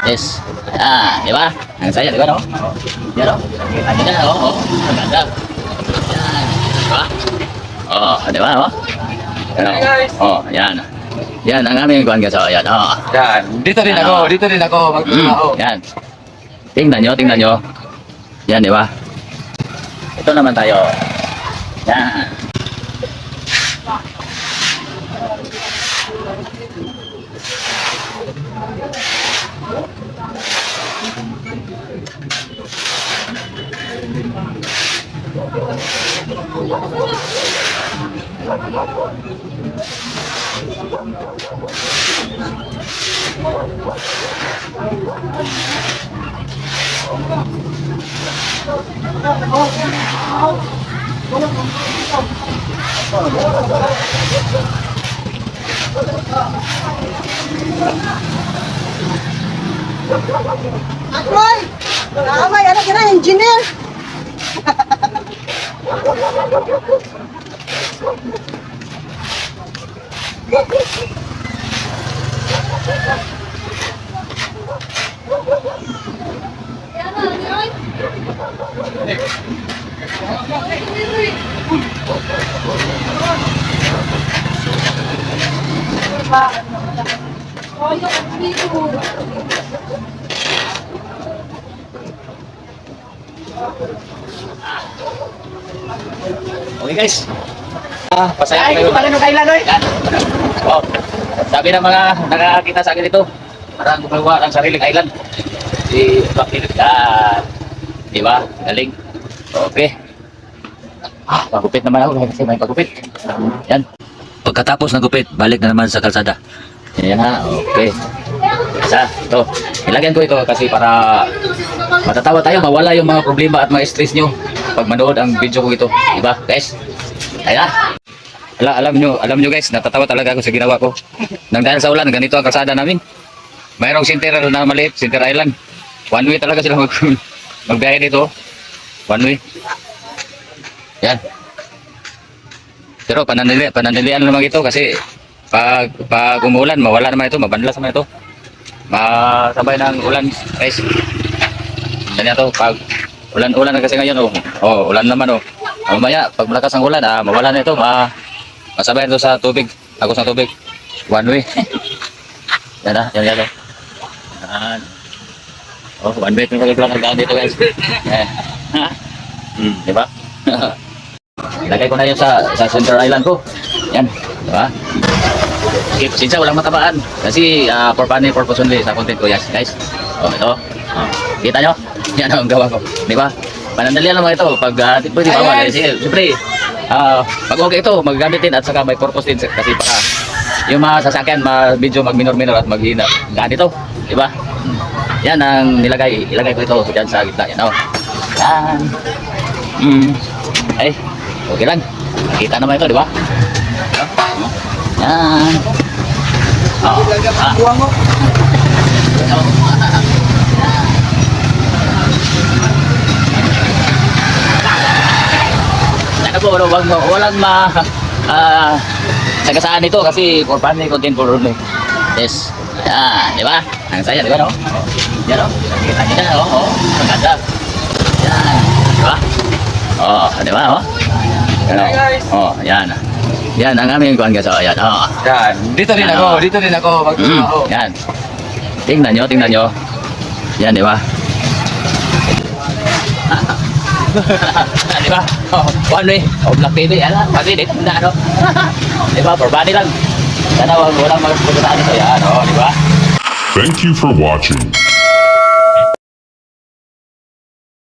Yes. Ah, di ba? Ang saya, di ba, no? Yan, no? Ano na, oh, oh. Ang ganda. Yan. Di ba? Oh, di ba, oh? Yan, oh, yan. Yan, ang aming kuhan guys. Oh, yan, oh. Yan. Dito din ako. Dito din ako. Magtrabaho. Yan. Tingnan nyo, tingnan nyo. Yan, di ba? Ito naman tayo. Yan. Akoy! Kaaway, ano ka na, engineer? Okay guys. Pasaya kayo. Yan. Oh. Sabi ng mga nakakita sa akin ito, parang gumawa ng sariling island. Si Bakit yan. Di ba? Galing. Okay. Pagupit naman ako kasi may pagupit. Yan. Pagkatapos ng gupit, balik na naman sa kalsada. Yan ha. Okay. Isa, ito. Ilagyan ko ito kasi para matatawa tayo, mawala yung mga problema at mga stress nyo pag manood ang video ko ito. Diba, guys? Ayan na. Alam nyo guys, natatawa talaga ako sa ginawa ko. Nang dahil sa ulan, ganito ang kalsada namin. Mayroong center na maliit, center island. One way talaga sila magbiyahe dito. One way. Yan. Pero panandalian naman ito kasi pag umulan, mawala naman ito, mabanlas naman ito. Masabay ng ulan, guys. Yan ito, pag ulan na kasi ngayon, oh, ulan naman, oh. Mamaya, pag malakas ang ulan, mawala na ito, masabay ito sa tubig, agos ng tubig. One way. Yan na, yan. Yan. Oh, one way ito lang hanggang dito, guys. Diba? Lagay ko na yun sa center island ko. Yan, diba? Sinsa walang matabaan kasi for funny purpose only sa content ko, yes, guys. Oh, ito. Oh, kita nyo? Yan ang gawa ko, di ba? Panandalian naman ito pag pwede bawal. Siyempre, pag okay ito, magagamit din at saka may purpose din kasi para yung mga sasakyan medyo mag-minor at maghina. Ganito, di ba? Yan ang ilagay ko ito diyan sa gitna. Yan, oh. Yan. Ay, okay lang. Nakita naman ito, di ba? Yan. Ano po, walang sagasaan nito kasi for funny content for only. Yes. Di ba? Ang saya, di ba, no? Yan, no? Nakita nyo na, oh. Ang ganda. Yan. Di ba? Oh, di ba, oh? Yan, oh. Yan. Yan ang aming kuhan guys. Oh, yan. Oh. Yan. Dito din ako. Dito din ako. Magtrabaho. Yan. Tingnan nyo. Yan, di ba? Di ba? Oh, one way. Oh, Black TV. Yan lang. Pag edit. Ano? Di ba? For body lang. Sana walang magpupuntaan ito. Yan. Oh, di ba? Thank you for watching.